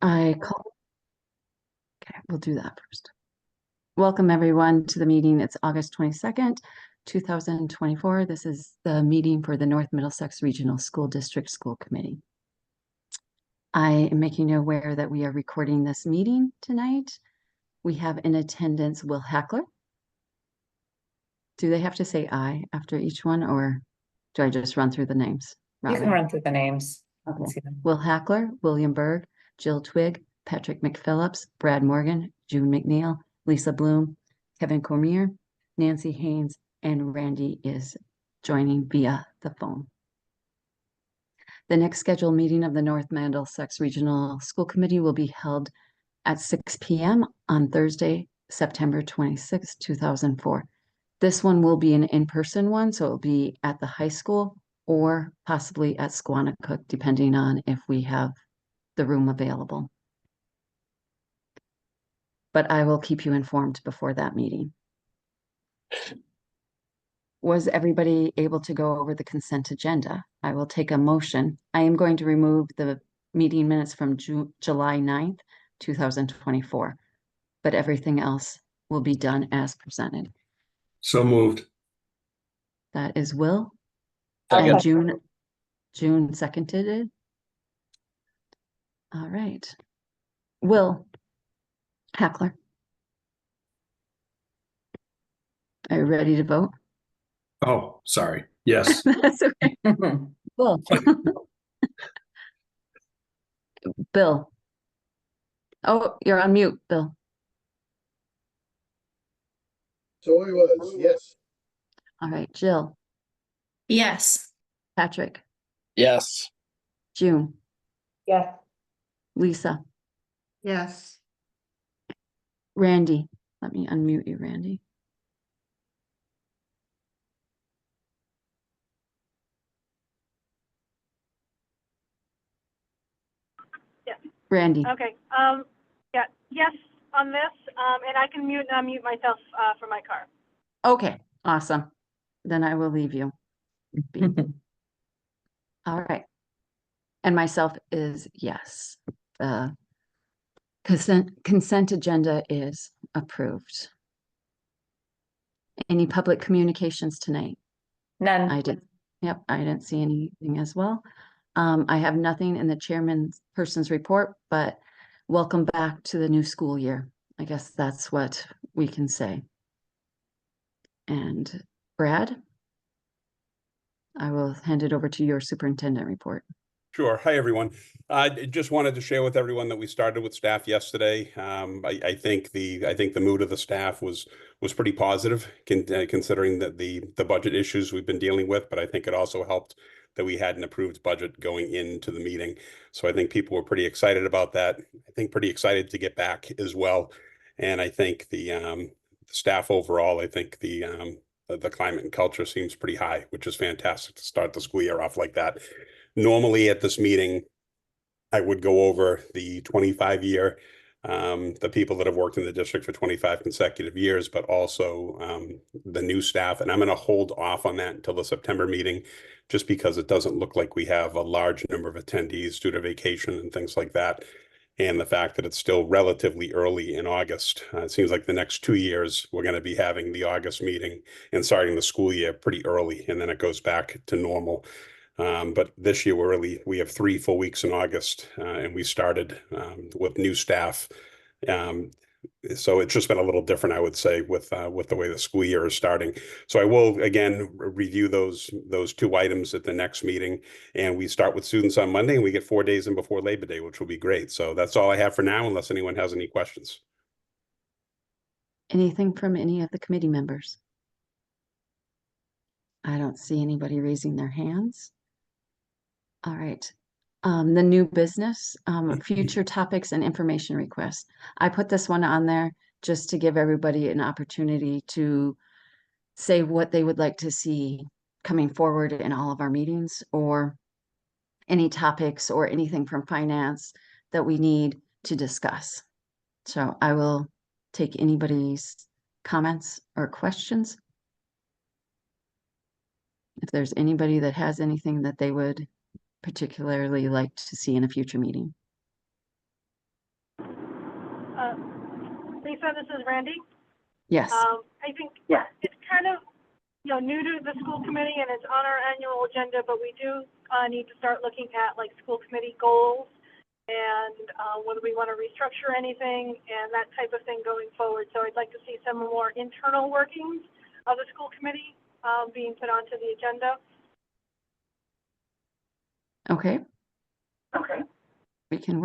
Okay, we'll do that first. Welcome everyone to the meeting. It's August 22nd, 2024. This is the meeting for the North Middlesex Regional School District School Committee. I am making you aware that we are recording this meeting tonight. We have in attendance Will Hackler. Do they have to say aye after each one, or do I just run through the names? You can run through the names. Okay. Will Hackler, William Berg, Jill Twigg, Patrick McPhillips, Brad Morgan, June McNeil, Lisa Bloom, Kevin Cormier, Nancy Haynes, and Randy is joining via the phone. The next scheduled meeting of the North Middlesex Regional School Committee will be held at 6 p.m. on Thursday, September 26, 2004. This one will be an in-person one, so it will be at the high school or possibly at Squanicook, depending on if we have the room available. But I will keep you informed before that meeting. Was everybody able to go over the consent agenda? I will take a motion. I am going to remove the meeting minutes from July 9th, 2024, but everything else will be done as presented. So moved. That is Will. Second. And June seconded it. All right. Will Hackler. Are you ready to vote? Oh, sorry. Yes. That's okay. Will. Bill. Oh, you're on mute, Bill. So he was, yes. All right, Jill. Yes. Patrick. Yes. June. Yeah. Lisa. Yes. Randy. Let me unmute you, Randy. Yes. Randy. Okay. Yeah. Yes on this, and I can mute and unmute myself from my car. Okay, awesome. Then I will leave you be. All right. And myself is yes. The consent agenda is approved. Any public communications tonight? None. I didn't see anything as well. I have nothing in the chairman's person's report, but welcome back to the new school year. I guess that's what we can say. And Brad, I will hand it over to your superintendent report. Sure. Hi, everyone. I just wanted to share with everyone that we started with staff yesterday. I think the mood of the staff was pretty positive, considering that the budget issues we've been dealing with. But I think it also helped that we had an approved budget going into the meeting. So I think people were pretty excited about that. I think pretty excited to get back as well. And I think the staff overall, I think the climate and culture seems pretty high, which is fantastic to start the school year off like that. Normally at this meeting, I would go over the 25-year, the people that have worked in the district for 25 consecutive years, but also the new staff. And I'm going to hold off on that until the September meeting, just because it doesn't look like we have a large number of attendees due to vacation and things like that. And the fact that it's still relatively early in August. It seems like the next 2 years, we're going to be having the August meeting and starting the school year pretty early, and then it goes back to normal. But this year we have 3 full weeks in August, and we started with new staff. So it's just been a little different, I would say, with the way the school year is starting. So I will again review those 2 items at the next meeting, and we start with students on Monday, and we get 4 days in before Labor Day, which will be great. So that's all I have for now, unless anyone has any questions. Anything from any of the committee members? I don't see anybody raising their hands. All right. The new business, future topics and information requests. I put this one on there just to give everybody an opportunity to say what they would like to see coming forward in all of our meetings, or any topics or anything from finance that we need to discuss. So I will take anybody's comments or questions. If there's anybody that has anything that they would particularly like to see in a future meeting. Lisa, this is Randy. Yes, I think it's kind of, new to the school committee and it's on our annual agenda, but we do need to start looking at like school committee goals and whether we want to restructure anything and that type of thing going forward. So I'd like to see some more internal workings of the school committee being put onto the agenda. okay. Okay. We can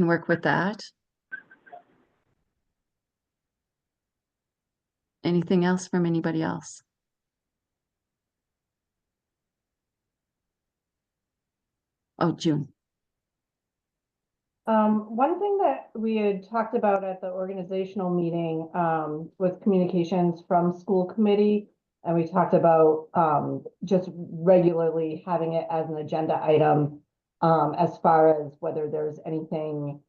work with that. Anything else from anybody else? Oh, June. One thing that we had talked about at the organizational meeting, was communications from school committee. And we talked about, just regularly having it as an agenda item, as far as whether there's anything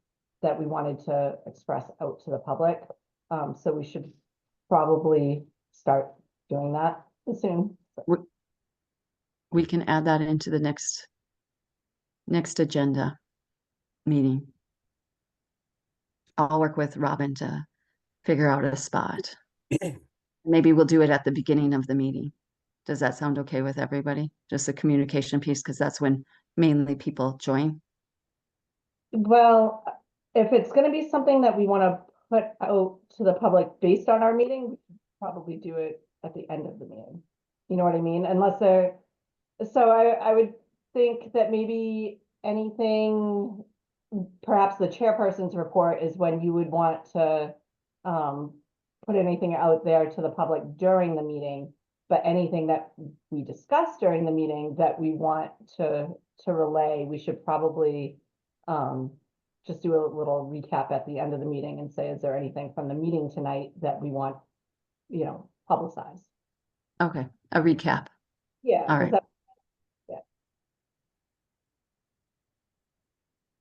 that we wanted to express out to the public. So we should probably start doing that soon. We can add that into the next agenda meeting. I'll work with Robin to figure out a spot. Maybe we'll do it at the beginning of the meeting. Does that sound okay with everybody? Just a communication piece, because that's when mainly people join. Well, if it's gonna be something that we wanna put out to the public based on our meeting, we should probably do it at the end of the meeting. You know what I mean? So I would think that maybe anything, perhaps the chairperson's report is when you would want to put anything out there to the public during the meeting, but anything that we discuss during the meeting that we want to relay, we should probably just do a little recap at the end of the meeting and say, is there anything from the meeting tonight that we want, publicized? Okay, a recap. Yeah. All right. that-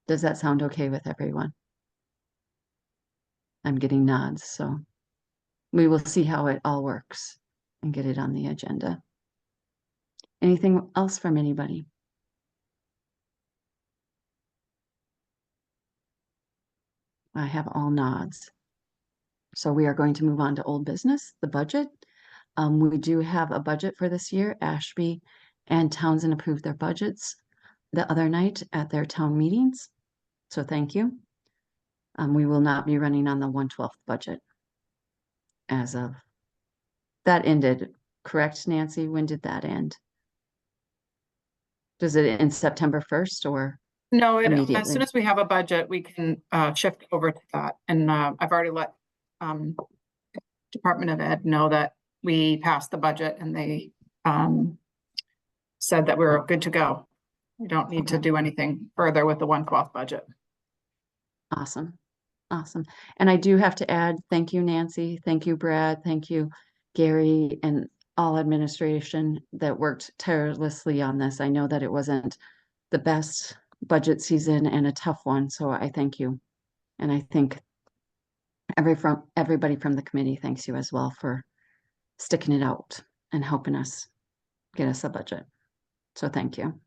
Does that sound okay with everyone? I'm getting nods, so we will see how it all works and get it on the agenda. Anything else from anybody? I have all nods. So we are going to move on to old business, the budget. We do have a budget for this year. Ashby and Townsend approved their budgets the other night at their town meetings. So thank you. We will not be running on the 1/12 budget as of that ended, correct, Nancy? When did that end? Does it end September 1st or? No, as Immediately. soon as we have a budget, we can shift over to that. And I've already let Department of Ed know that we passed the budget and they said that we're good to go. We don't need to do anything further with the 1/12 budget. Awesome. Awesome. And I do have to add, thank you, Nancy. Thank you, Brad. Thank you, Gary, and all administration that worked tirelessly on this. I know that it wasn't the best budget season and a tough one, so I thank you. And I think everybody from the committee thanks you as well for sticking it out and helping us get us a budget. So thank you.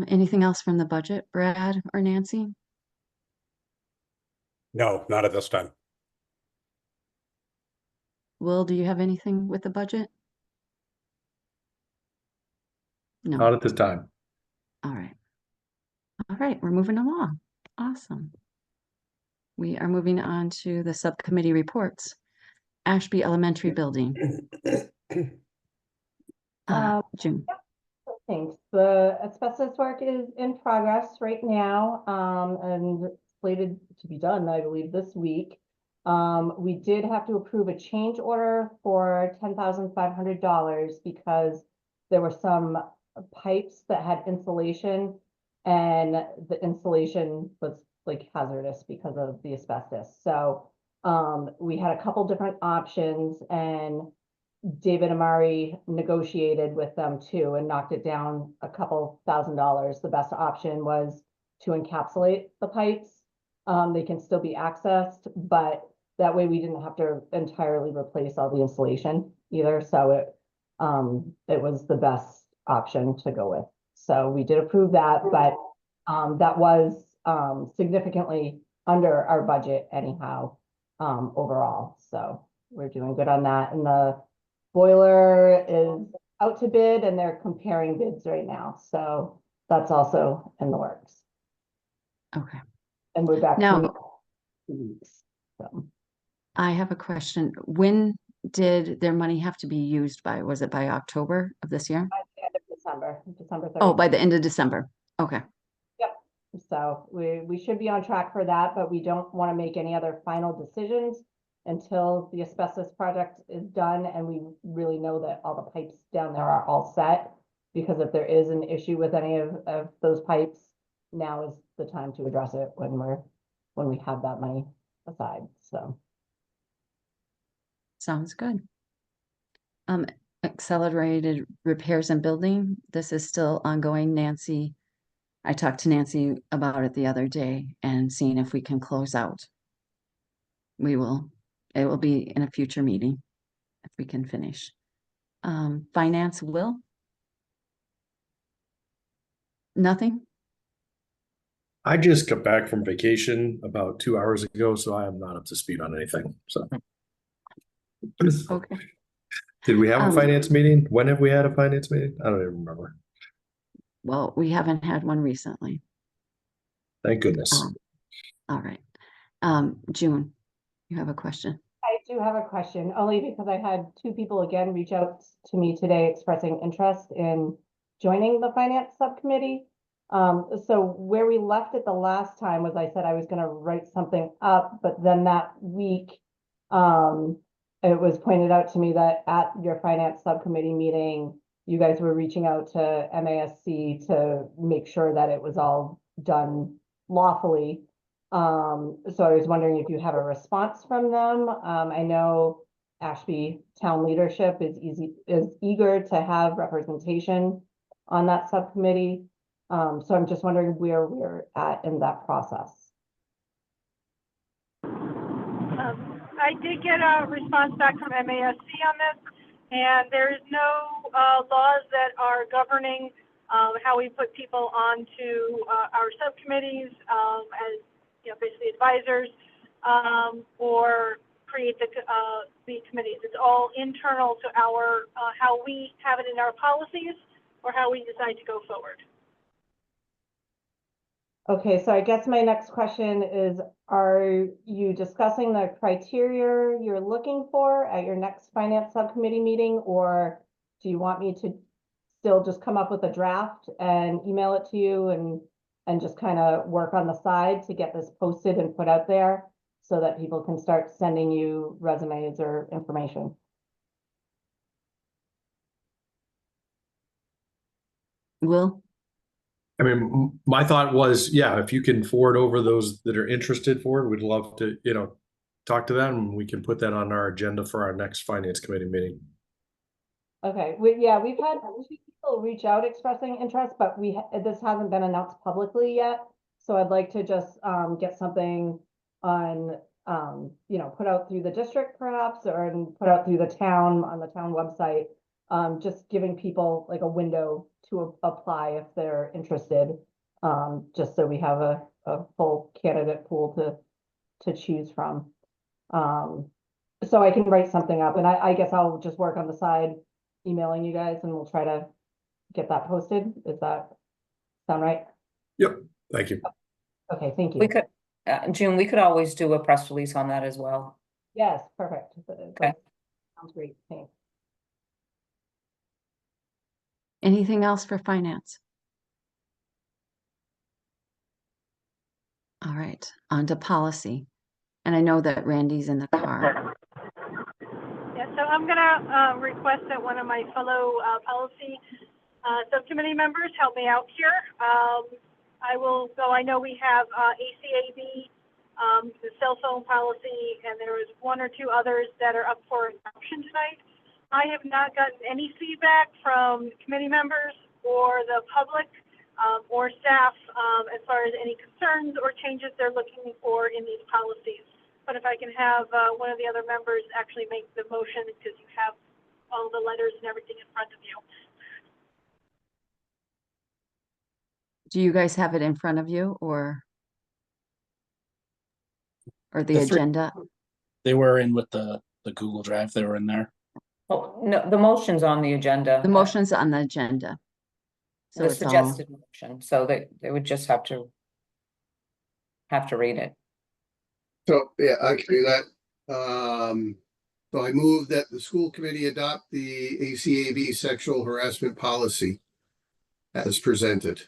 Anything else from the budget, Brad or Nancy? No, not at this time. Will, do you have anything with the budget? No. Not at this time. All right. All right, we're moving along. Awesome. We are moving on to the subcommittee reports. Ashby Elementary Building. June. Thanks. The asbestos work is in progress right now, and slated to be done, I believe, this week. We did have to approve a change order for $10,500 because there were some pipes that had insulation and the insulation was like hazardous because of the asbestos. So we had a couple different options and David Amari negotiated with them too and knocked it down a couple $1,000s. The best option was to encapsulate the pipes. They can still be accessed, but that way we didn't have to entirely replace all the insulation either. So it was the best option to go with. So we did approve that, but that was significantly under our budget anyhow, overall. So we're doing good on that. And the boiler is out to bid and they're comparing bids right now. So that's also in the works. Okay. And we're back Now- to 2 weeks. So I have a question. When did their money have to be used by? Was it by October of this year? by the end of December 30th. Oh, by the end of December. Okay. So we should be on track for that, but we don't want to make any other final decisions until the asbestos project is done and we really know that all the pipes down there are all set. Because if there is an issue with any of those pipes, now is the time to address it when we have that money aside, so. Sounds good. Accelerated repairs and building. This is still ongoing. Nancy, I talked to Nancy about it the other day and seeing if we can close out. It will be in a future meeting if we can finish. Finance will? Nothing? I just got back from vacation about 2 hours ago, so I am not up to speed on anything, so. Okay. Did we have a Um, finance meeting? When have we had a finance meeting? I don't even remember. Well, we haven't had one recently. Thank goodness. All right. June, you have a question? I do have a question, only because I had 2 people again reach out to me today expressing interest in joining the finance subcommittee. So where we left it the last time was I said I was gonna write something up, but then that week, it was pointed out to me that at your finance subcommittee meeting, you guys were reaching out to MASC to make sure that it was all done lawfully. So I was wondering if you have a response from them. I know Ashby town leadership is eager to have representation on that subcommittee. So I'm just wondering where we're at in that process. I did get a response back from MASC on this, and there is no laws that are governing how we put people onto our subcommittees as basically advisors or create the committees. It's all internal to our how we have it in our policies or how we decide to go forward. Okay, so I guess my next question is, are you discussing the criteria you're looking for at your next finance subcommittee meeting, or do you want me to still just come up with a draft and email it to you and just kind of work on the side to get this posted and put out there so that people can start sending you resumes or information? Will? I mean, my thought was, yeah, if you can forward over those that are interested for it, we'd love to, talk to them and we can put that on our agenda for our next finance committee meeting. Okay, we've had 2 people reach out expressing interest, but this hasn't been announced publicly yet. So I'd like to just get something on, put out through the district perhaps, or put out through the town on the town website. Just giving people like a window to apply if they're interested, just so we have a full candidate pool to choose from. So I can write something up, and I guess I'll just work on the side, emailing you guys, and we'll try to get that posted. Does that sound right? Yep, thank you. Okay, thank you. We could, June, we could always do a press release on that as well. Yes, perfect. Okay. Sounds great, thanks. Anything else for finance? All right, on to policy. And I know that Randy's in the car. Yeah, so I'm gonna request that one of my fellow policy subcommittee members help me out here. I will go. I know we have ACAB, the cell phone policy, and there is 1 or 2 others that are up for adoption tonight. I have not gotten any feedback from committee members or the public or staff as far as any concerns or changes they're looking for in these policies. But if I can have one of the other members actually make the motion, because you have all the letters and everything in front of you. Do you guys have it in front of you or? or the The three- agenda? They were in with the Google Drive. They were in there. Oh, no, the motion's on the agenda. The motion's on the agenda. So The it's all, suggested motion, so they would just have to read it. So, yeah, I can do that. So I move that the school committee adopt the ACAB sexual harassment policy as presented.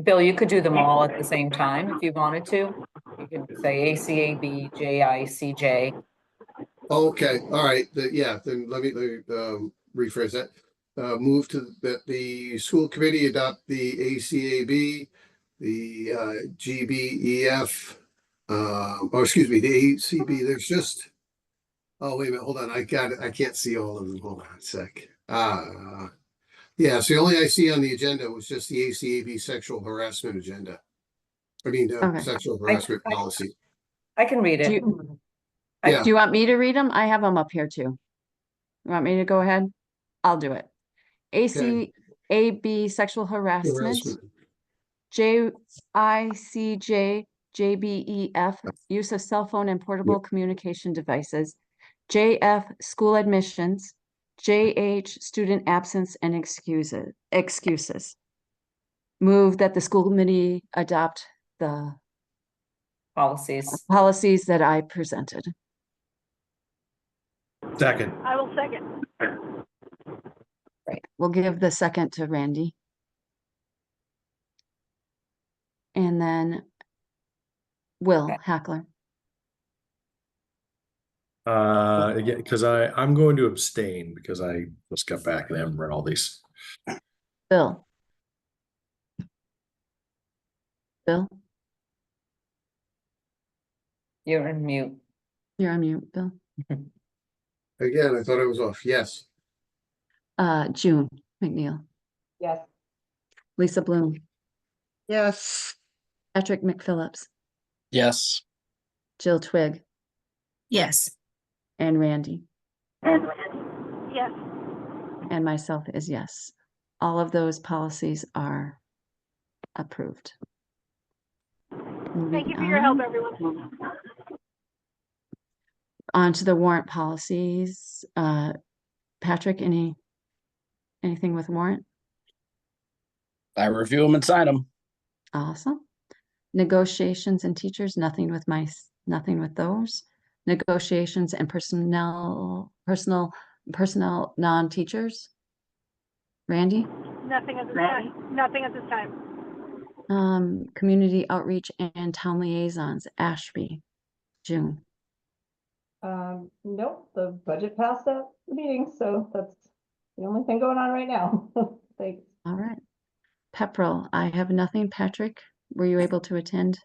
Bill, you could do them all at the same time if you wanted to. You could say ACAB, JICJ. Okay, all right, then let me rephrase that. Move to that the school committee adopt the ACAB, the GBEF, excuse me, the ACB, there's just, oh, wait a minute, hold on, I got it, I can't see all of them, hold on a sec. Yeah, so the only I see on the agenda was just the ACAB sexual harassment agenda. I mean, Okay. sexual harassment policy. I can read do it. you, Yeah. do you want me to read them? I have them up here too. You want me to go ahead? I'll do it. ACAB sexual harassment. JICJ, JBEF, use of cell phone and portable communication devices. JF, school admissions. JH, student absence and excuses. Move that the school committee adopt the Policies. policies that I presented. Second. I will second. Right. We'll give the second to Randy. And then Will Okay. Hackler. Again, because I'm going to abstain because I just got back and haven't read all these. Bill. Bill, You're in mute. you're on mute, Bill. Again, I thought I was off, yes. June McNeil, Yes. Lisa Bloom, Yes. Patrick McPhillips, Yes. Jill Twig, Yes. and Randy, Yes. and myself is yes. All of those policies are approved. Thank you Moving for your help, on. everyone. On to the warrant policies. Patrick, anything with warrant? I review them and sign them. Awesome. Negotiations and teachers, nothing with those. Negotiations and personnel, non-teachers. Randy? Nothing at this time. Nothing at this time. Community outreach and town liaisons, Ashby, June. Nope, the budget passed at the meeting, so that's the only thing going on right now. Thanks. All right. Pepperell, I have nothing. Patrick, were you able to attend?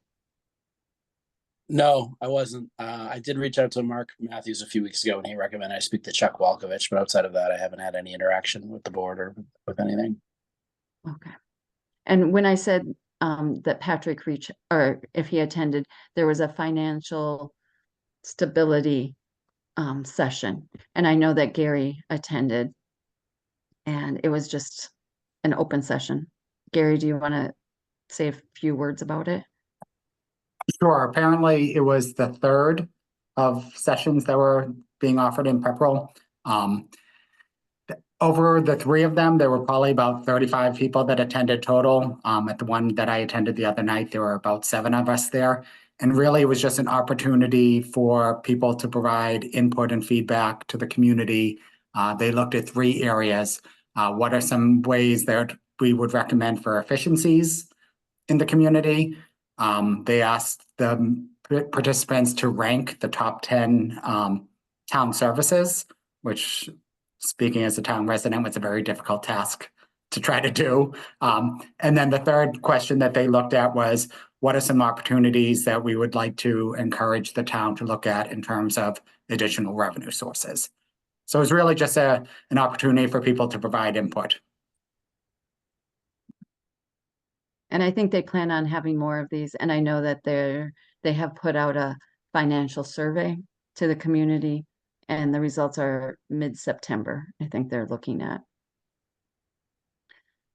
No, I wasn't. I did reach out to Mark Matthews a few weeks ago and he recommended I speak to Chuck Walkovich, but outside of that, I haven't had any interaction with the board or with anything. Okay. And when I said that Patrick or if he attended, there was a financial stability session. And I know that Gary attended and it was just an open session. Gary, do you want to say a few words about it? Sure. Apparently, it was the third of sessions that were being offered in Pepperell. Over the three of them, there were probably about 35 people that attended total. At the one that I attended the other night, there were about 7 of us there. And really, it was just an opportunity for people to provide input and feedback to the community. They looked at 3 areas. What are some ways that we would recommend for efficiencies in the community? They asked the participants to rank the top 10 town services, which, speaking as a town resident, was a very difficult task to try to do. And then the third question that they looked at was, what are some opportunities that we would like to encourage the town to look at in terms of additional revenue sources? So it's really just an opportunity for people to provide input. And I think they plan on having more of these. And I know that they have put out a financial survey to the community and the results are mid-September. I think they're looking at.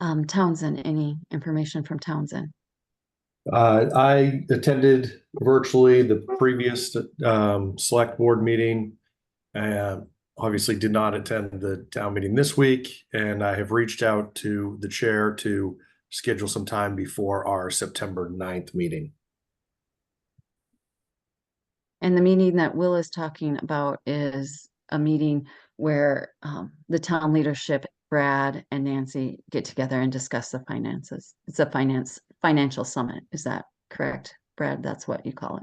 Townsend, any information from Townsend? I attended virtually the previous select board meeting and obviously did not attend the town meeting this week. And I have reached out to the chair to schedule some time before our September 9th meeting. And the meeting that Will is talking about is a meeting where the town leadership, Brad and Nancy, get together and discuss the finances. It's a financial summit. Is that correct, Brad? That's what you call it.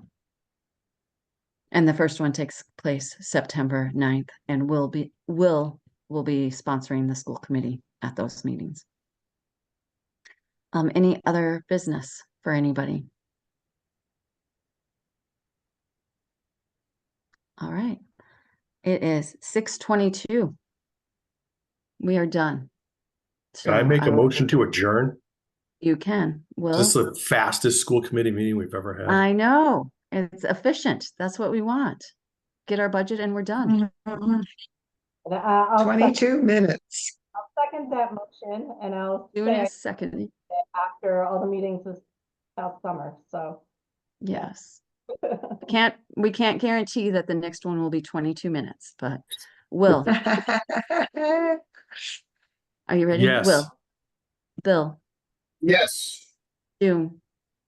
And the first one takes place September 9th, and will be sponsoring the school committee at those meetings. Any other business for anybody? All right. It is 6:22. We are done. Can I make a will- motion to adjourn? You can. Will. This is the fastest school committee meeting we've ever had. I know. It's efficient. That's what we want. Get our budget and we're done. And I'll 22 minutes. second that motion, and I'll Doing say a second. after all the meetings this past summer, so. Yes. We can't guarantee that the next one will be 22 minutes, but Will, are you ready? Yes. Will, Bill, Yes. June,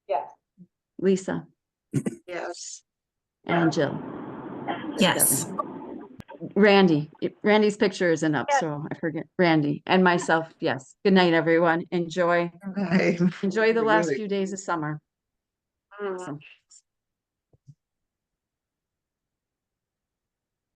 Yes. Lisa, Yes. and Jill. Yes. Randy's picture isn't up, so I forget. Randy and myself. Yes. Good night, everyone. Enjoy Bye. the Good last night. few days of summer. Awesome.